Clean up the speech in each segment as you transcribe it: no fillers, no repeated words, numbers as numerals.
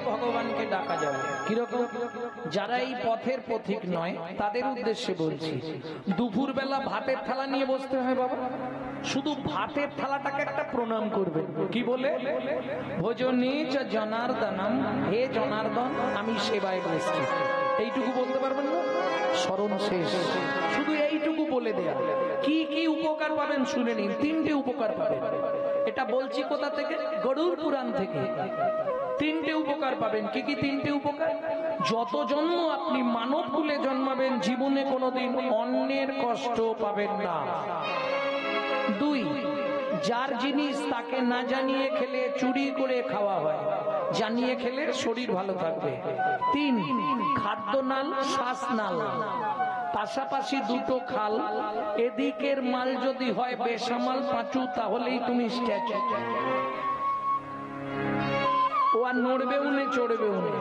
ভগবানকে ডাকা যাবে। কিরকম? যারা এই পথের পথিক নয় তাদের উদ্দেশ্যে বলছি, দুপুর বেলা ভাতের থালা নিয়ে বসতে হয় বাবা, শুধু ভাতের থালাটাকে একটা প্রণাম করবেন। কি বলে? ভোজনে চ জনার্দনম, হে জনার্দন আমি সেবায় বসছি। এইটুকু বলতে পারবেন না? স্মরণ শেষ, শুধু এইটুকু বলে দেয়া। কি কি উপকার পাবেন শুনে নিন। তিনটে উপকার পাবেন। এটা বলছি কোথা থেকে? গরুড় পুরাণ থেকে। তিনটে উপকার পাবেন। কি কি তিনটে উপকার? যত জন্ম আপনি মানব কুলে জন্মাবেন জীবনে কোনোদিন অন্যের কষ্ট পাবেন না। দুই, যার জিনিস তাকে না জানিয়ে খেলে চুরি করে খাওয়া হয়, জানিয়ে খেলে শরীর ভালো থাকবে। তিন, খাদ্যনাল শ্বাসনাল, পাশাপাশি দুটো খাল, এদিকের মাল যদি হয় বেসামাল পাঁচু তাহলেই তুমি স্ট্যাচু। ও আর নড়বেও না চড়বেও না।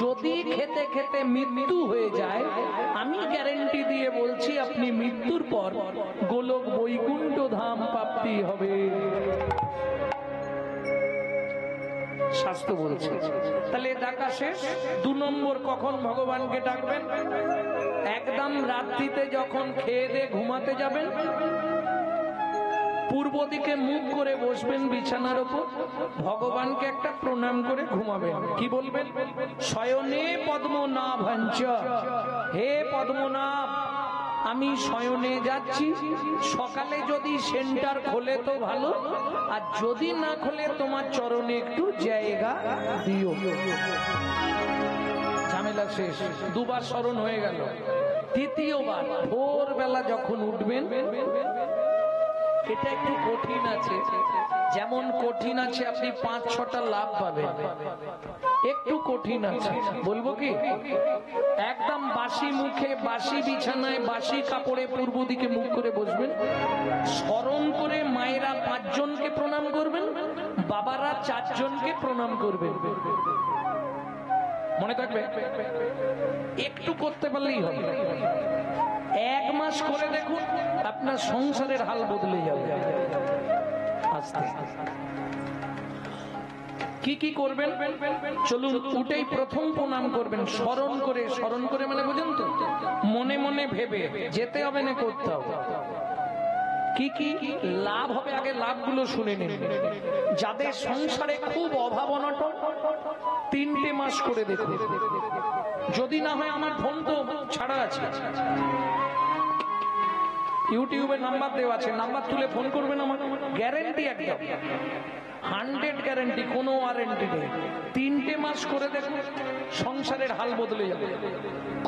যদি খেতে খেতে মৃত্যু হয়ে যায়, আমি গ্যারেন্টি দিয়ে বলছি আপনি মৃত্যুর পর গোলক বৈকুণ্ঠ ধাম প্রাপ্তি হবে। শাস্ত্র বলছে। তাহলে ডাকা শেষ। দু নম্বর, কখন ভগবানকে ডাকবেন? একদম রাত্রিতে যখন খেয়ে দিয়ে ঘুমাতে যাবেন, পূর্ব দিকে মুখ করে বসবেন বিছানার উপর, ভগবানকে একটা প্রণাম করে ঘুমাবেন। কি বলবেন? শয়নে পদ্মনাভাঞ্চ, হে পদ্মনাভ আমি শয়নে যাচ্ছি, সকালে যদি সেন্টার খোলে তো ভালো, আর যদি না খোলে তোমার চরণে একটু জায়গা দিও। ঝামেলা শেষ। দুবার স্মরণ হয়ে গেল। তৃতীয়বার ভোরবেলা যখন উঠবেন, এটা একটু কঠিন আছে, যেমন কঠিন আছে আপনি 5-6টা লাভ পাবেন, একটু কঠিন আছে। বলবো কি? একদম বাসি মুখে, বাসি বিছানায়, বাসি কাপড়ে পূর্ব দিকে মুখ করে বসবেন, স্মরণ করে মায়েরা 5 জনকে প্রণাম করবেন, বাবারা 4 জনকে প্রণাম করবেন। মনে থাকবে? একটু করতে পারলেই হবে। 1 মাস করে দেখুন, আপনার সংসারের হাল বদলে যাবে। আস্তে কি কি করবেন চলুন। উঠেই প্রথম প্রণাম করবেন স্মরণ করে। স্মরণ করে মানে বুঝেন তো? মনে মনে ভেবে, যেতে হবে না, করতে হবে। কি কি লাভ হবে আগে লাভগুলো শুনে নিন। যাদের সংসারে খুব অভাব অনটন, 3টে মাস করে দেখুন। যদি না হয় আমার ফোন তো ছাড়া আছে, ইউটিউবে নাম্বার দেওয়া আছে, নাম্বার তুলে ফোন করবেন আমার। গ্যারেন্টি একদম 100 গ্যারেন্টি, কোনো ওয়ারেন্টি নেই। 3টে মাস করে দেখুন, সংসারের হাল বদলে যাবে।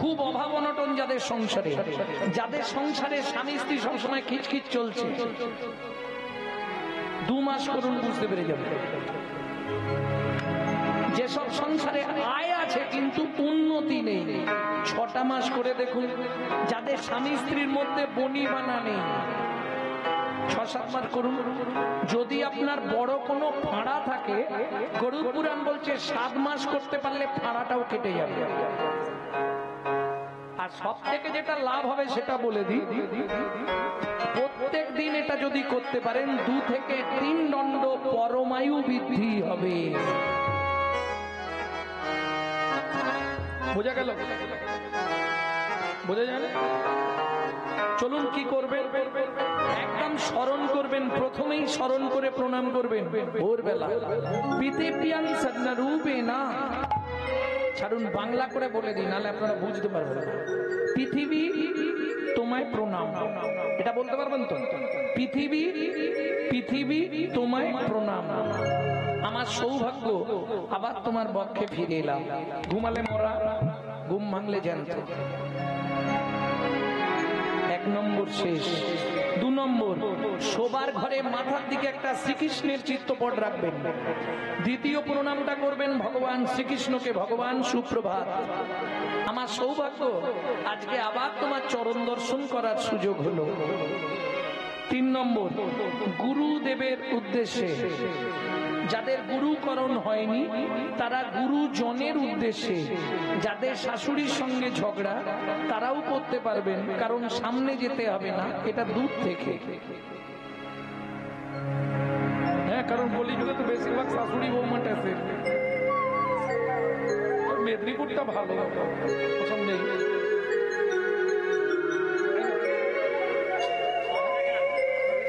খুব অভাব অনটন যাদের সংসারে, যাদের সংসারে স্বামী স্ত্রী সবসময় খিচখিচ চলছে, 2 মাস করুন, বুঝতে পেরে যাবে। যেসব সংসারে আয় আছে কিন্তু উন্নতি নেই, 6টা মাস করে দেখুন। যাদের স্বামী স্ত্রীর মধ্যে বনি বানা নেই, 6-7 মাস করুন। যদি আপনার বড় কোনো ফাঁড়া থাকে, গরুড় পুরাণ বলছে 7 মাস করতে পারলে ফাঁড়াটাও কেটে যাবে। আর সব থেকে যেটা লাভ হবে সেটা বলে দিই, প্রত্যেক দিন এটা যদি করতে পারেন 2 থেকে 3 দণ্ড পরমায়ু বৃদ্ধি হবে। বোঝা গেল? বোঝা যায় না? চলুন কি করবেন? একদম স্মরণ করবেন, প্রথমেই স্মরণ করে প্রণাম করবেন ভোরবেলা। পৃথিবীয়াং সন্নরূপে না, ছাড়ুন বাংলা করে বলে দিই, নাহলে আপনারা বুঝতে পারবেন না। পৃথিবী তোমায় প্রণাম, এটা বলতে পারবেন তো? পৃথিবী, পৃথিবী তোমায় প্রণাম। আমার সৌভাগ্য আবার তোমার বক্ষে ফিরে এলাম। ঘুমালে মরা, ঘুম ভাঙলে জ্যান্ত। 1 নম্বর শেষ। 2 নম্বর, শোবার ঘরে মাথার দিকে একটা শ্রীকৃষ্ণের চিত্রপট রাখবেন। দ্বিতীয় প্রণামটা করবেন ভগবান শ্রীকৃষ্ণকে। ভগবান সুপ্রভাত, আমার সৌভাগ্য আজকে আবার তোমার চরণ দর্শন করার সুযোগ হলো। 3 নম্বর, গুরুদেবের উদ্দেশ্যে, যাদের গুরুকরণ হয়নি তারা গুরুজনের উদ্দেশ্যে, যাদের শাশুড়ির সঙ্গে ঝগড়া তারাও করতে পারবেন, কারণ সামনে যেতে হবে না, এটা দূর থেকে। হ্যাঁ, কারণ কলিযুগে তো বেশিরভাগ শাশুড়ি বৌমাটা আছে। মেদিনীপুরটা ভালো পছন্দ।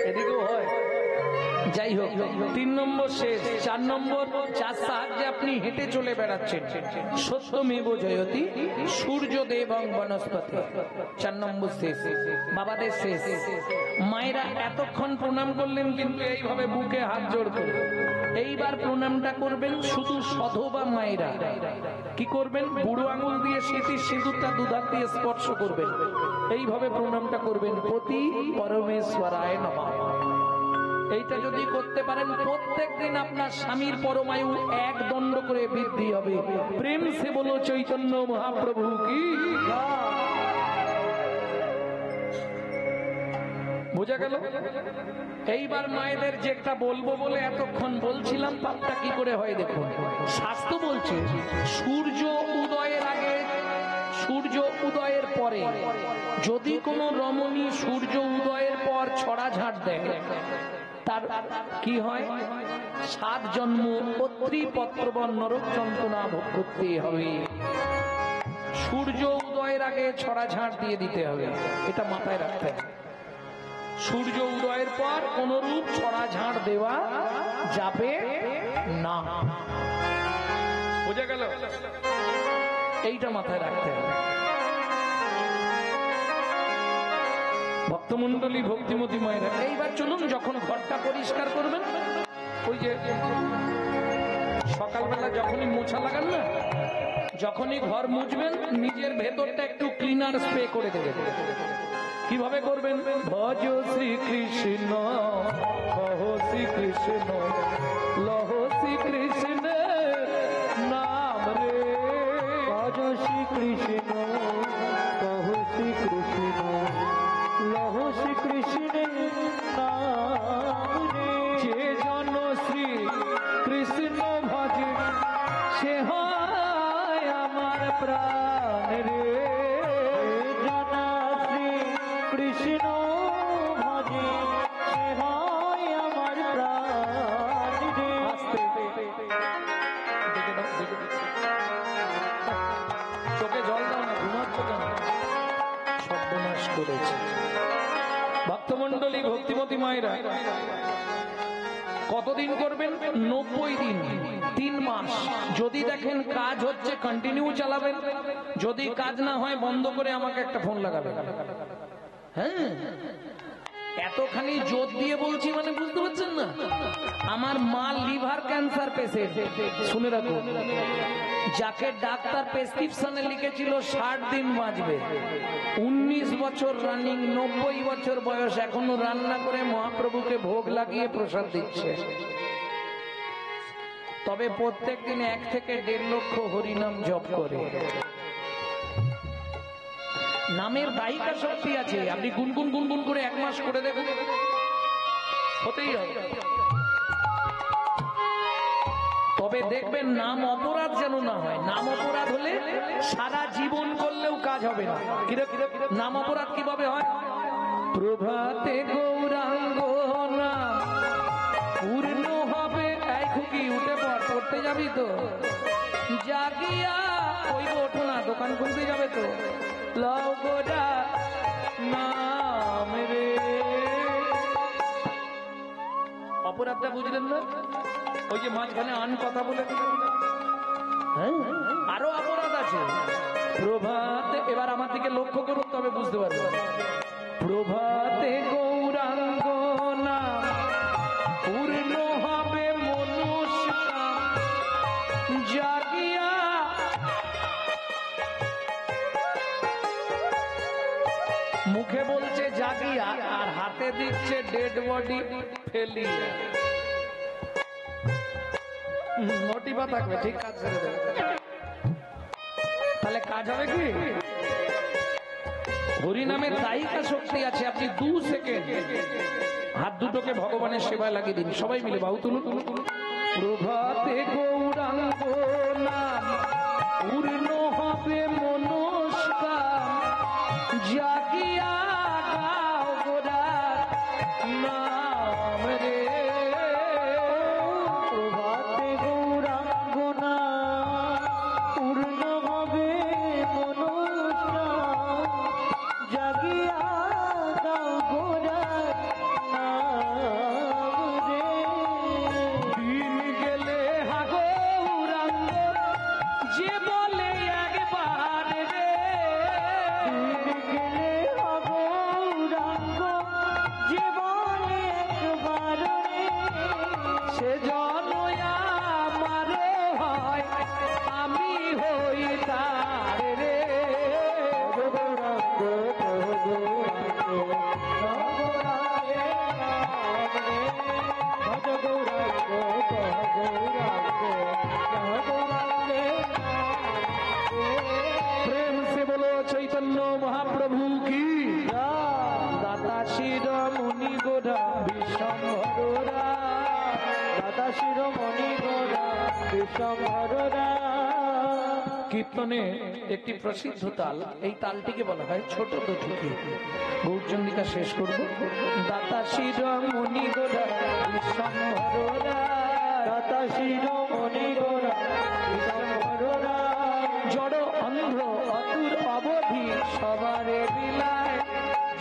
এদিকেও হয়, যাই হোক 3 নম্বর শেষ। 4 নম্বর, যার সাহায্যে আপনি হেঁটে চলে বেড়াচ্ছেন, সত্যমেব জয়তি সূর্যদেবং বনস্পতি। 4 নম্বর শেষ, বাবাদের শেষ। মায়েরা এতক্ষণ প্রণাম করলেন, কিন্তু এইভাবে বুকে হাত জোড় করে এইবার প্রণামটা করবেন শুধু সধবা মায়েরা। কি করবেন? বুড়ো আঙুল দিয়ে স্মৃতির সিঁদুরটা দুধার দিয়ে স্পর্শ করবেন, এইভাবে প্রণামটা করবেন, পতি পরমেশ্বরায় নমঃ। এইটা যদি করতে পারেন, প্রত্যেক দিন আপনার স্বামীর পরমায়ু 1 দণ্ড করে বৃদ্ধি হবে। প্রেম সে বলো চৈতন্য মহাপ্রভু কি। বোঝা গেল? এইবার মায়েদের যেটা বলবো বলে এতক্ষণ বলছিলাম, পাপটা কি করে হয় দেখুন। শাস্ত্র বলছে সূর্য উদয়ের আগে, সূর্য উদয়ের পরে যদি কোনো রমণী সূর্য উদয়ের পর ছড়া ঝাড় দেয়, তার কি হয়? 7 জন্ম পত্রী পত্রবন নরক যন্ত্রণা ভোগ করতে হবে। সূর্য উদয়ের আগে ছড়া ঝাড় দিয়ে দিতে হবে, এটা মাথায় রাখতে হবে। সূর্য উদয়ের পর কোন রূপ ছড়া ঝাড় দেওয়া যাবে না। বোঝা গেল? এইটা মাথায় রাখতে হবে। ভক্তমন্ডলী, ভক্তিমতী মায়েরা, এইবার চলুন যখন ঘরটা পরিষ্কার করবেন, ওই যে সকালবেলা যখনই মোছা লাগান না, যখনই ঘর মুছবেন, নিজের ভেতরটা একটু ক্লিনার স্প্রে করে দেবেন। কিভাবে করবেন? ভজ শ্রীকৃষ্ণ, কহ শ্রীকৃষ্ণ, লহ শ্রীকৃষ্ণ নাম রে। ভজ শ্রীকৃষ্ণ, কহ শ্রীকৃষ্ণ, লহ শ্রীকৃষ্ণ নাম রে। যে জন শ্রী কৃষ্ণ ভজে, সে হয় আমার প্রাণ রে। জন শ্রী কৃষ্ণ ভজে, সে হয় আমার প্রাণ রে। চোখে জল দাও না, ঘুমাচ্ছ কেন? সর্বনাশ করেছে। ভক্তমন্ডলী, ভক্তিমতী মায়েরা, কতদিন করবেন? 90 দিন, 3 মাস। যদি দেখেন কাজ হচ্ছে, কন্টিনিউ চালাবেন। যদি কাজ না হয়, বন্ধ করে আমাকে একটা ফোন লাগাবেন। হ্যাঁ, এতখানি জোর দিয়ে বলছি মানে বুঝতে পারছেন না? আমার মা লিভার ক্যান্সার পেশেন্ট, শুনে রাখুন। যাকে ডাক্তার প্রেসক্রিপশনে লিখেছিল 60 দিন বাঁচবে, 19 বছর রানিং, 90 বছর বয়স, এখনো রান্না করে মহাপ্রভুকে ভোগ লাগিয়ে প্রসাদ দিচ্ছে। তবে প্রত্যেক দিন 1 থেকে 1.5 লক্ষ হরিনাম জপ করে। নামের দায়িকা শক্তি আছে। আপনি গুনগুন গুনগুন করে 1 মাস করে দেখুন, হতেই হবে। তবে দেখবেন নাম অপরাধ যেন না হয়। নাম অপরাধ হলে সারা জীবন করলেও কাজ হবে না। নাম অপরাধ কিভাবে হয়? প্রভাতে গৌরাঙ্গ নাম পূর্ণ হবে। এই খুকি উঠে পড়, পড়তে যাবি তো? জাগিয়া ওই ওঠো না, দোকান খুলতে যাবে তো? লও গোরা নাম রে। অপরাধটা বুঝলেন না? ওই যে মাঝখানে আন কথা বলে দিলেন। হ্যাঁ, আরো অপরাধ আছে। প্রভাতে, এবার আমার দিকে লক্ষ্য করুন, তবে বুঝতে পারবেন। প্রভাতে গৌরাঙ্গ নাম পূর্ণ হবে মনুষ্য, জাগিয়া মুখে বলছে জাগিয়া, আর হাতে দিচ্ছে ডেড বডি ফেলিয়া। মোটিভা থাকবে, ঠিক কাজ ছেড়ে দেবে, তাহলে কাজ হবে কি? হরিনামের দায়িকা শক্তি আছে। আপনি 2 সেকেন্ড হাত দুটোকে ভগবানের সেবায় লাগিয়ে দিন, সবাই মিলে বাহু তুলুন। প্রভাতে গৌরাঙ্গ নাম পূর্ণ হবে মনস্কাম, জাগিয়া গাও গোরা নাম রে। প্রভাতে গৌরাঙ্গ নাম পূর্ণ চৈতন্য মহাপ্রভু কি, দাতা শিরোমণি গোরা বিশ্বম্ভরা, দাতা শিরোমণি গোরা বিশ্বম্ভরা। কীর্তনে একটি প্রসিদ্ধ তাল, এই তালটিকে বলা হয় ছোট দোটুকি। গৌরচন্ডিকা শেষ করব। দাতা শিরোমণি গোরা বিশ্বম্ভরা, দাতা শিরোমণি গোরা বিশ্বম্ভরা। জড় অন্ধ অতুর অবধি সবারে বিলায়,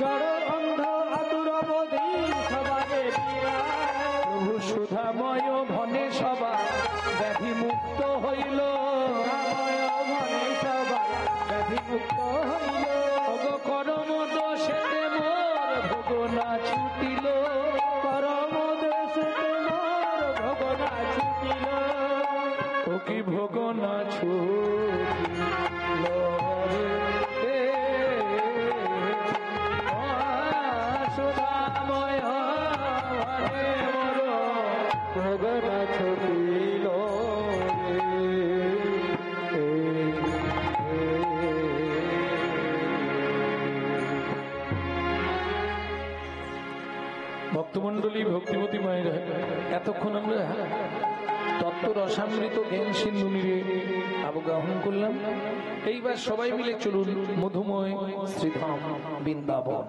জড় অন্ধ অতুর অবধি সবারে বিলায়। প্রভু সুধাময় ভনে সবা ব্যাধি মুক্ত হইল, ভনে সবা ব্যাধি মুক্ত হইল। ভোগ করম দোষেতে মোর ভোগ না ছুটিল, করম দোষেতে মোর ভোগ না ছুটিল। ও কি ভোগ না ছুটিল রে, সুধাময় ভনে মোর ভোগ না ছুটিল ভক্তমন্ডলী, ভক্তিমতী মায়েরা, এতক্ষণ আমরা তত্ত্ব রসামৃত জ্ঞান সিন্ধু নিয়ে অবগাহন করলাম। এইবার সবাই মিলে চলুন মধুময় শ্রীধাম বৃন্দাবন।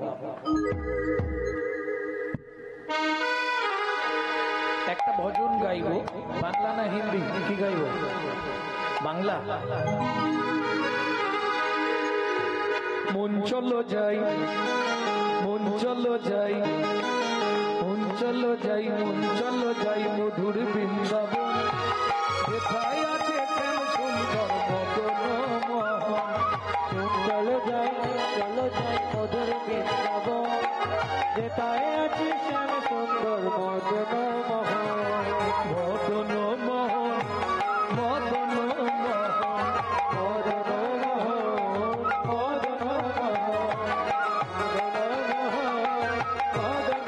একটা ভজন গাইব, বাংলা না হিন্দি? কি গাইব? বাংলা। মন চলো যাই, মন চলো যাই, মন চলো যাই, মন চলো যাই মধুর বৃন্দাবন। কোথায় আছে শ্যাম সুন্দর মদন মোহন, চলো যাই, চলো যাই মধুর বৃন্দাবন। কোথায় আছে শ্যাম সুন্দর মদন মোহন, মদন মোহন, মদন মোহন, মদন মোহন, মদন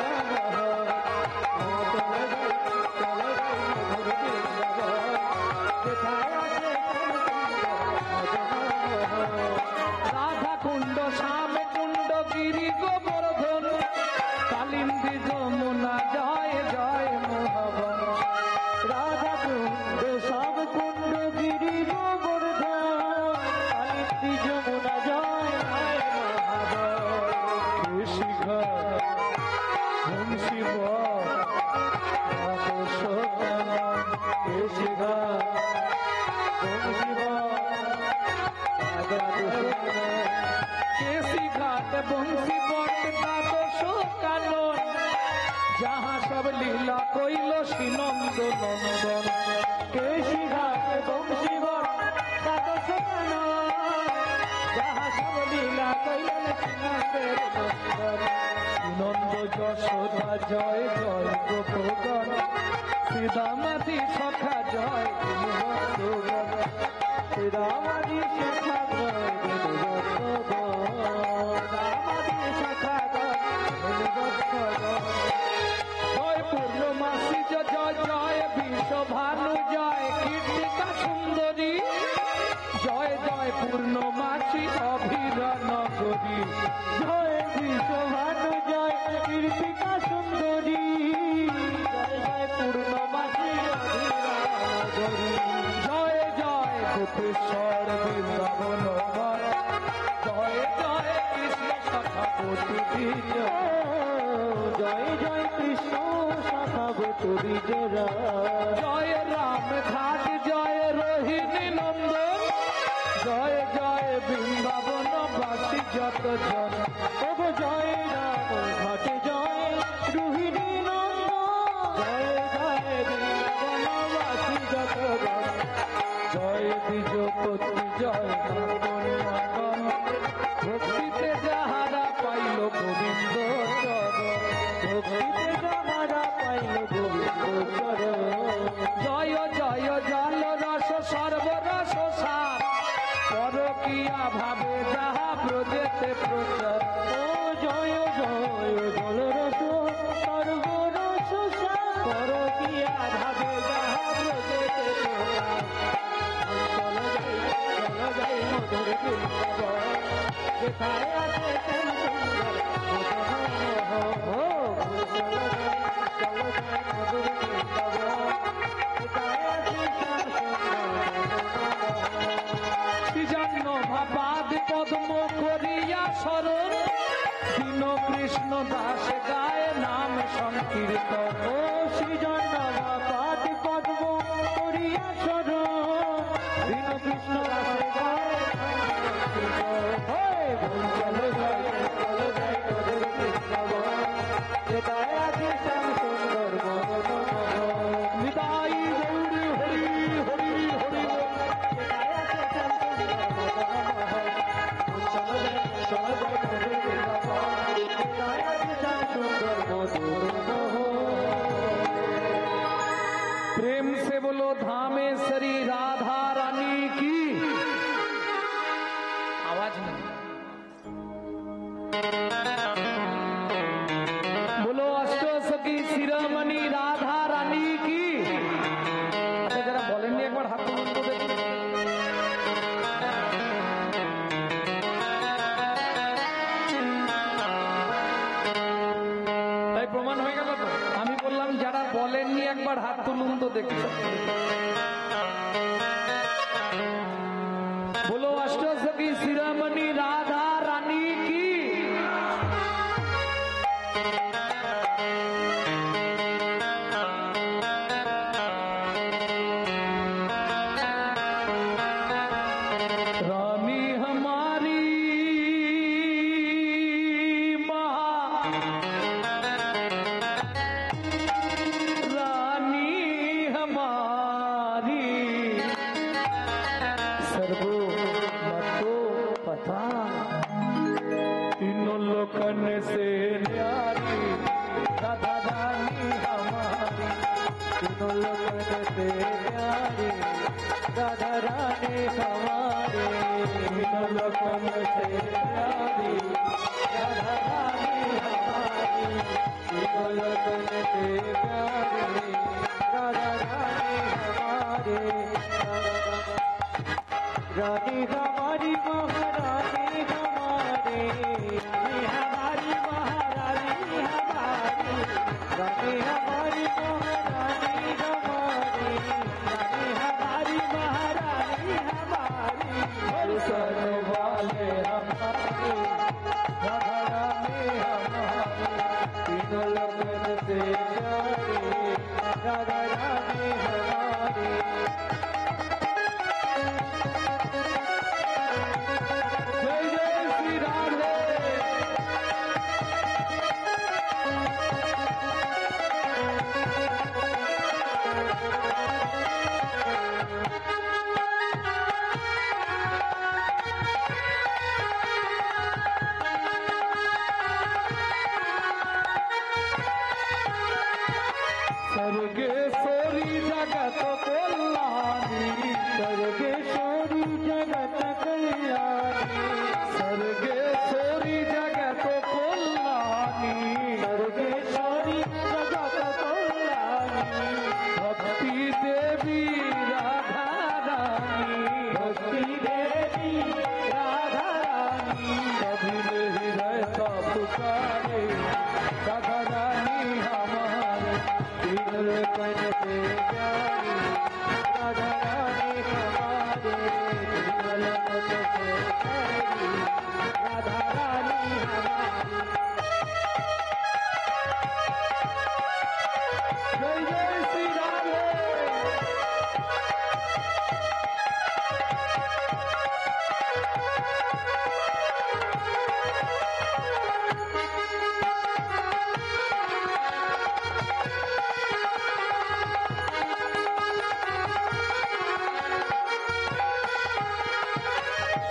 রাধা কুণ্ড, শ্যাম কুণ্ড, গিরি গোবর্ধন, কালিন্দী যমুনা, জয় জয় মোহন। রাধা কুণ্ড, শ্যাম কুণ্ড, গিরি গোবর্ধন, কালিন্দী যমুনা, জয় জয় মোহন। শিখর বংশী केसी घाट बंशी बट द्वादश कानन, जहाँ सब लीला कइल श्रीनंद नंदन। केसी घाट बंशी बट द्वादश कानन, जहाँ सब लीला कइल श्रीनंद नंदन। श्रीनंद যশোদা জয় জয় গোপগণ, শ্রীদামাদি সখা জয় ভক্তগণ, শ্রীদামাদি সখা জয় ভক্তগণ, দামাদি সখা জয়। জয় পূর্ণমাসী জয় জয় বিশ্বভানু জয় কীর্তিকা সুন্দরী, জয় জয় পূর্ণমাসী অভিরা নগরী। জয় বিশ্বভানু জয় কীর্তিকা সুন্দরী, জয় জয় পূর্ণমাসী অভিরা নগরী। জয় জয় গোপেশ্বর বৃন্দাবন, জয় জয় কৃষ্ণ শাখাবতী বীজ, জয় জয় কৃষ্ণ শাখাবতী বীজ। জয় রাম ঘাট জয় রোহিণী নন্দন, জয় জয় বৃন্দাবন বাসী যত জন। জয় রাম ঘাট জয় রোহিণী নন্দন, জয় জয় বৃন্দাবন বাসী যত জন। জয় দ্বিজপতি জয় মঙ্গলগণ, ভক্তিতে যাহারা পাইল গোবিন্দ চরণ, ভক্তিতে যাহারা পাইল গোবিন্দ চরণ। জয় জয় জল রস সর্বরস সার, পরকিয়া ভাবে যাহা ব্রজেতে প্রচার। ও জয় জয় জল রস সর্বরস সার, পরকিয়া ভাবে যাহা ব্রজেতে প্রচার। চলো যাই মধুর বৃন্দাবন, পাদ পদ্ম করিয়া শরণ দীন কৃষ্ণ দাস গায়ে নাম সংকীর্তন। ও সৃজন পাদ পদ্ম করিয়া শরণ দীন কৃষ্ণ দাস গায়ে চলো জয় চলো জয় তোদের কৃষ্ণ হৃদয় আছে শ্যাম সুন্দর নিতাই গৌর হরি হরি হরি হৃদয় আছে শ্যাম সুন্দর হৃদয় আছে শ্যাম সুন্দর प्रेम से बोलो धामेश्वरी राधा रानी की आवाज नहीं। बोलो अष्टसखी शिरोमणि राधा रानी की। अच्छा जरा बोलेंगे एक बार हाथ तुलুন তো দেখি। তাই প্রমাণ হয়ে গেল তো। আমি বললাম যারা বলেননি একবার হাত তুলুন তো দেখি। बोलो अष्टसखी शिरोमणि राधा रानी की। रानी हमारी रानी हमारी सर्वमतो पता तीनों लोकन से न्यारी राधा रानी हमारी तीनों लोकन से प्यारी राधा रानी हमारे तीनों लोकन से प्यारी राधा रानी हमारी तीनों लोकन से प्यारी राधा रानी हमारे रानी हमारी महारानी हमारे रानी हमारी महारानी हमारी रानी हमारी महारानी हमारी रानी हमारी महारानी हमारी दर्शन वाले हमारे राधा रानी हमारी तीनों लोगन से प्यारी राधा रानी हमारी जय जय श्री राधे। सर्गेश्वरी जगत कल्याणी सर्गेश्वरी जगत कल्याणी सर्गेश्वरी जगत कल्याणी सर्गेश्वरी जगत कल्याणी भक्ति देवी राधा रानी भक्ति देवी राधा रानी कभी हृदय का पुकारे राधा रानी हमारे तीन लोकन से प्यारी राधा रानी हमारे तीन लोकन से प्यारी राधा रानी हमारी जय जय श्री राधे।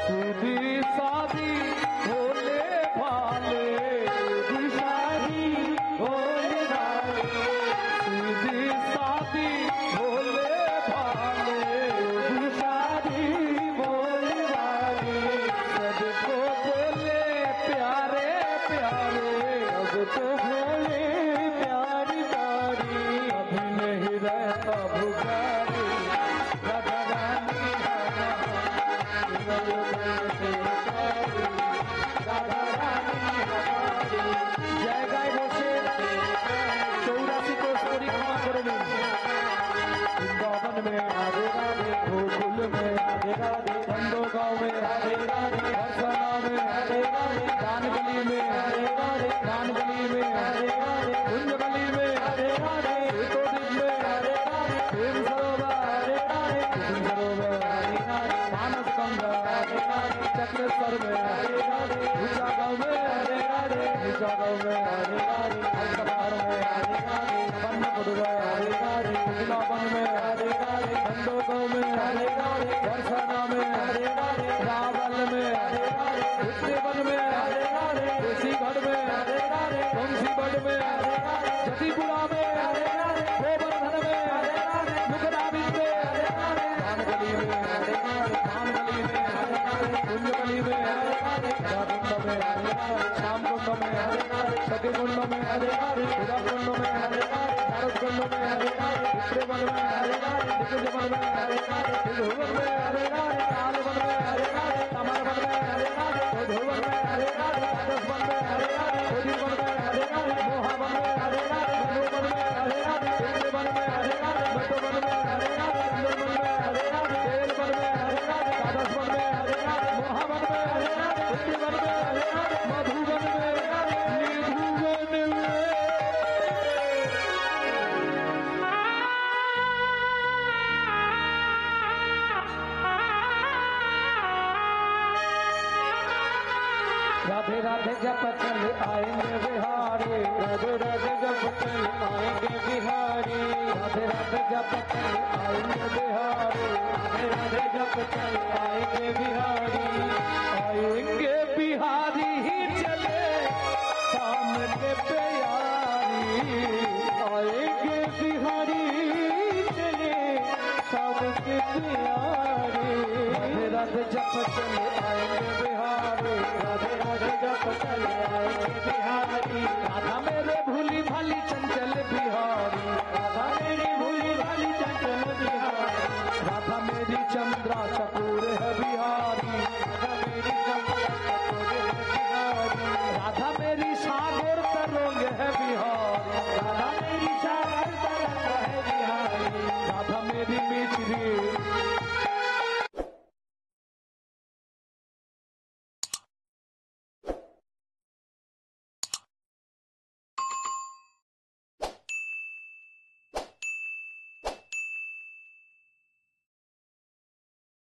सीधी सादी भोले भाले दिशारी भोले भाले सीधी सादी भोले भाले दिशारी भोले भाले सबको बोले प्यारे प्यारे सबको भोले प्यारी प्यारी अभी नहीं रहता भुखारी राधा रानी हमारी तीनों लोकन से प्यारी बरसाना में, दान गली में, दान गली में, कुंज गली में, श्वेतोद्वीप में, प्रेम सरोवर, कुसुम सरोवर, मानस गंगा, चक्रेश्वर में, ऊंचा गांव में, नीचा गांव में, हल्कबार में, वन कुड़वा, कुटिला वन में, बंदो गांव में, बरसाना में, रावल में, उत्तरेवन में, देसीगढ़ में, बंसीगढ़ में, जतीपुरा में, गोवर्धन में, मुगदाबिंद में, कानगली में, कानगली में, कुंजगली में, राकुंड में, श्यामकुंड में, सतीकुंड में, उदाकुंड में, नारदकुंड में, उत्तरेवन में, दिग्विजयवन में, दिग्भुवन में, कालवन में, तमरवन में, धोधुवन में, राजसवन में, कोडीवन में, मोहावन में, मनोवन में, इंद्रवन में, मटोवन में, चंदनवन में, तेलवन में, राजसवन में, मोहावन में, इंद्रवन में, मधुवन में, निधुवन में। राधे राधे जप चल आएंगे बिहारी, राधे राधे जप चल आएंगे बिहारी, राधे राधे जप चल आएंगे बिहारी, राधे राधे जप चल आएंगे बिहारी, आएंगे बिहारी ही चले सामने प्यारी, आएंगे बिहारी चले सामने प्यारी, राधे राधे जप चल आएंगे बिहारी, राधे राधे जप चल